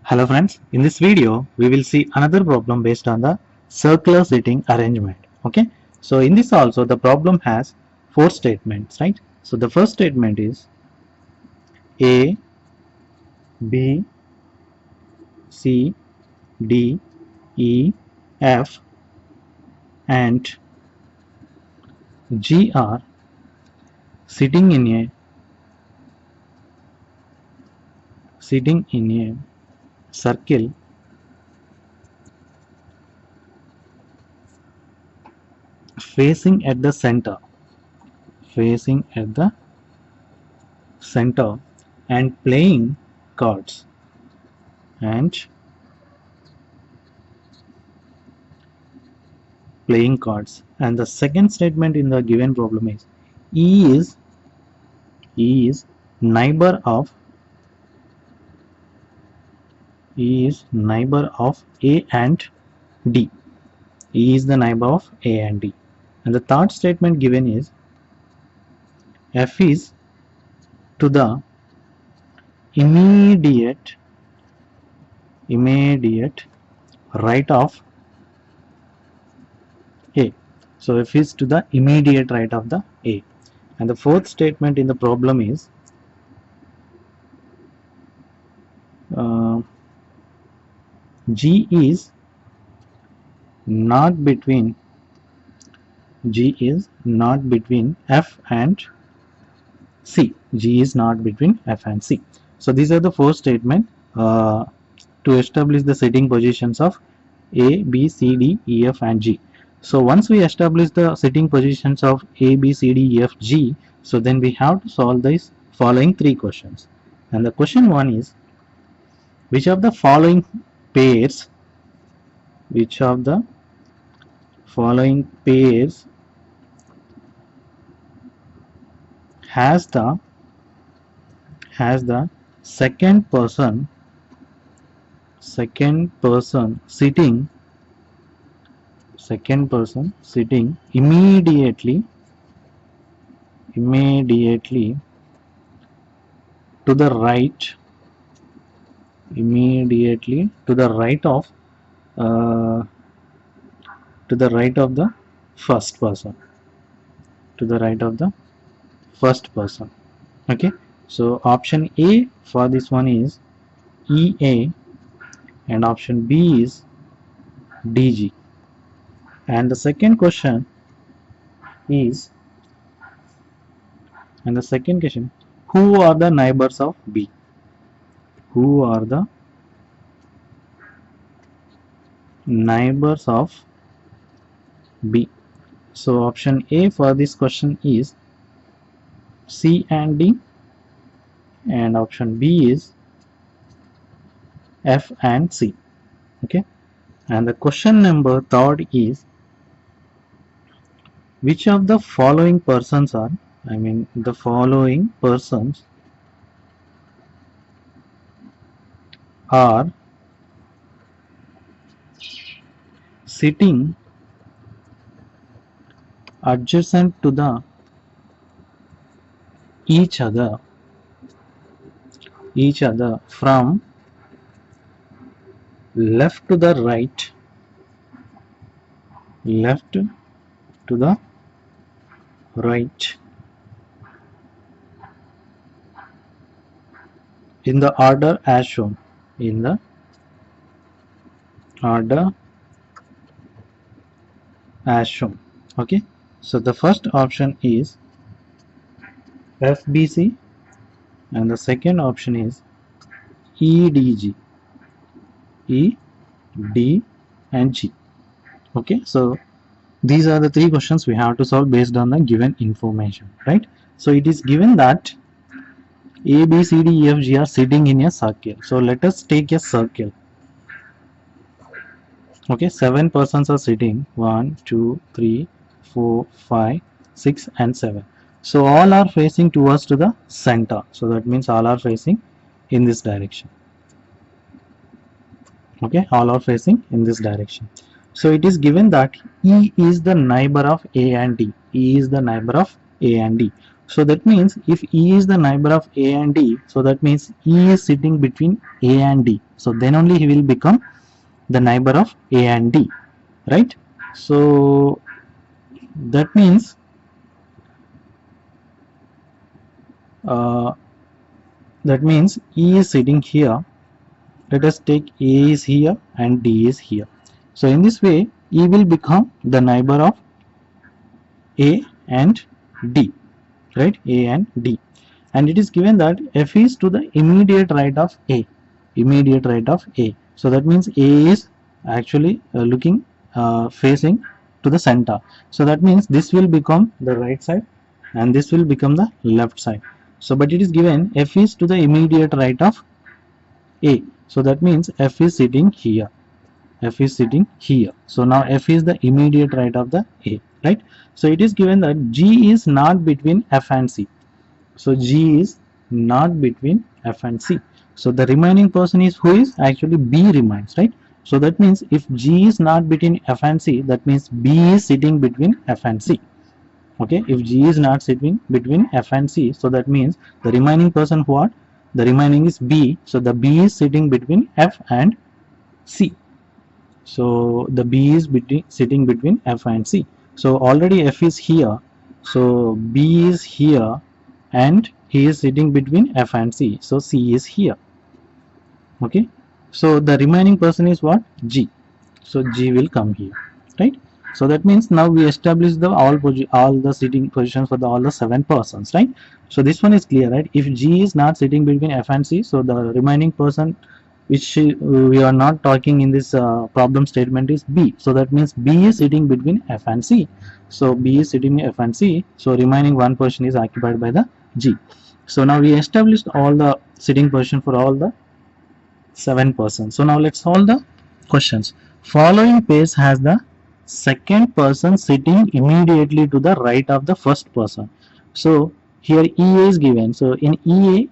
Hello friends, in this video we will see another problem based on the circular seating arrangement. Okay, so in this also the problem has four statements, right? So the first statement is A, B, C, D, E, F and G are sitting in a circle facing at the center and cards and playing cards. And the second statement in the given problem is E is neighbor of A and D. E is the neighbor of A and D. And the third statement given is F is to the immediate right of A. So F is to the immediate right of the A. And the fourth statement in the problem is G is not between F and C. G is not between F and C. So these are the four statements to establish the sitting positions of A, B, C, D, E, F and G. So once we establish the sitting positions of A, B, C, D, E, F, G, so then we have to solve these following three questions. And the question one is, which of the following pairs has the second person sitting immediately to the right of the first person. Okay, so option A for this one is EA and option B is DG. And the second question is, who are the neighbors of B? Who are the neighbors of B? So option A for this question is C and D, and option B is F and C. Okay, and the question number third is, which of the following persons are sitting adjacent to the each other from left to the right in the order as shown. Okay, so the first option is FBC and the second option is EDG, E, D and G. Okay, so these are the three questions we have to solve based on the given information, right? So it is given that A, B, C, D, E, F, G are sitting in a circle. So let us take a circle. Okay, 7 persons are sitting, 1, 2, 3, 4, 5, 6 and 7. So all are facing towards to the center. So that means all are facing in this direction. Okay, all are facing in this direction. So it is given that E is the neighbor of A and D. E is the neighbor of A and D. So that means if E is the neighbor of A and D, so that means E is sitting between A and D. So then only he will become the neighbor of A and D, right? So that means uh, E is sitting here. Let us take A is here and D is here. So in this way, E will become the neighbor of A and D, right? A and D. And it is given that F is to the immediate right of A. Immediate right of A. So that means A is actually looking facing to the center. So that means this will become the right side and this will become the left side. So but it is given F is to the immediate right of A. So that means F is sitting here. F is sitting here. So now F is the immediate right of the A, right? So it is given that G is not between F and C. So G is not between F and C. So the remaining person is who is actually B remains, right? So that means if G is not between F and C, that means B is sitting between F and C. Okay, if G is not sitting between F and C, so that means the remaining person what? The remaining is B. So the B is sitting between F and C. So the B is sitting between F and C. So already F is here. So B is here and he is sitting between F and C. So C is here. Okay. So the remaining person is what? G. So G will come here, right? So that means now we establish the all the sitting positions for all the 7 persons, right? So this one is clear, right? If G is not sitting between F and C, so the remaining person which we are not talking in this problem statement is B. So that means B is sitting between F and C. So B is sitting F and C. So remaining one person is occupied by the G. So now we established all the sitting position for all the 7 persons. So now let's solve the questions. Following page has the second person sitting immediately to the right of the first person. So here E is given. So in E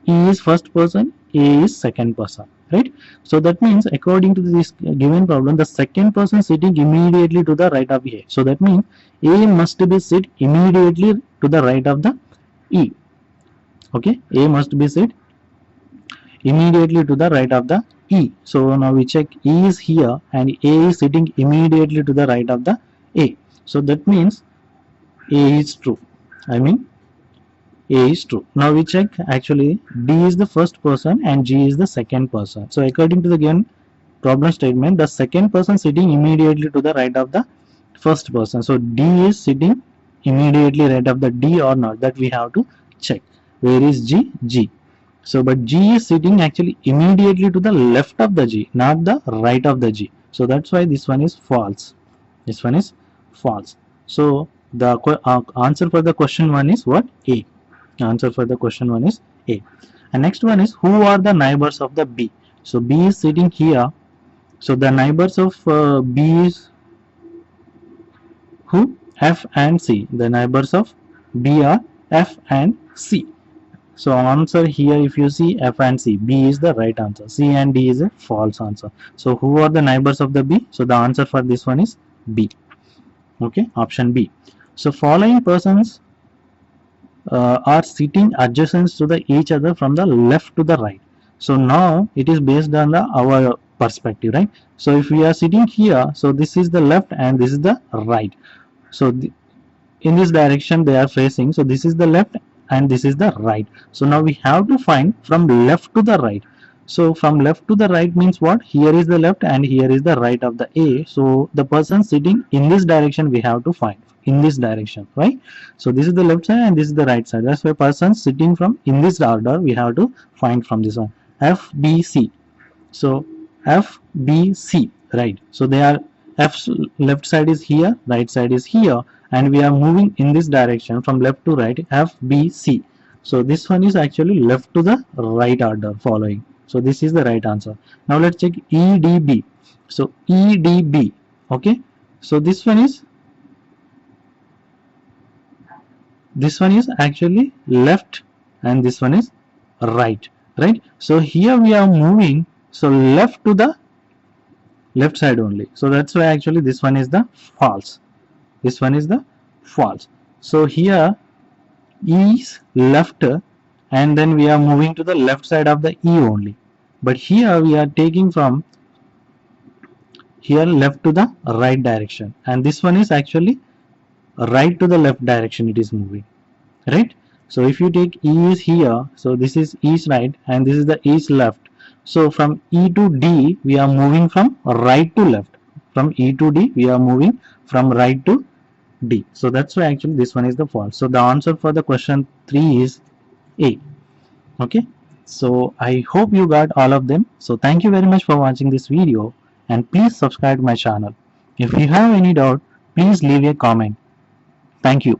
is first person, A is second person, right? So that means according to this given problem, the second person sitting immediately to the right of A. So that means A must be sit immediately to the right of the E. Okay, A must be sit immediately to the right of the E. So now we check E is here and A is sitting immediately to the right of the A. So that means A is true. I mean A is true. Now we check actually D is the first person and G is the second person. So according to the given problem statement, the second person sitting immediately to the right of the first person. So D is sitting immediately right of the D or not, that we have to check. Where is G? G. So but G is sitting actually immediately to the left of the G, not the right of the G. So that's why this one is false. This one is false. So the answer for the question one is what? A. Answer for the question one is A. And next one is who are the neighbors of the B? So B is sitting here. So the neighbors of B is who? F and C. The neighbors of B are F and C. So answer here, if you see F and C, B is the right answer. C and D is a false answer. So who are the neighbors of the B? So the answer for this one is B. Okay, option B. So following persons are sitting adjacent to the each other from the left to the right. So now it is based on the our perspective, right? So if we are sitting here, so this is the left and this is the right. So in this direction they are facing. So this is the left and this is the right. So now we have to find from left to the right. So from left to the right means what? Here is the left and here is the right of the A. So the person sitting in this direction we have to find in this direction, right? So this is the left side and this is the right side. That's why person sitting from in this order we have to find from this one. F, B, C. So F, B, C, right? So they are F's left side is here, right side is here, and we are moving in this direction from left to right. F, B, C. So this one is actually left to the right order following. So this is the right answer. Now let's check E, D, B. So E, D, B. Okay. So this one is actually left and this one is right, right? So here we are moving so left to the left side only. So that's why actually this one is the false. This one is the false. So here E is left, and then we are moving to the left side of the E only. But here we are taking from here left to the right direction, and this one is actually right to the left direction it is moving, right? So if you take E is here, so this is E is right and this is the E is left. So from E to D we are moving from right to left. From E to D we are moving from right to D. So that's why actually this one is the false. So the answer for the question 3 is A. Okay, so I hope you got all of them. So thank you very much for watching this video, and please subscribe my channel. If you have any doubt, please leave a comment. Thank you.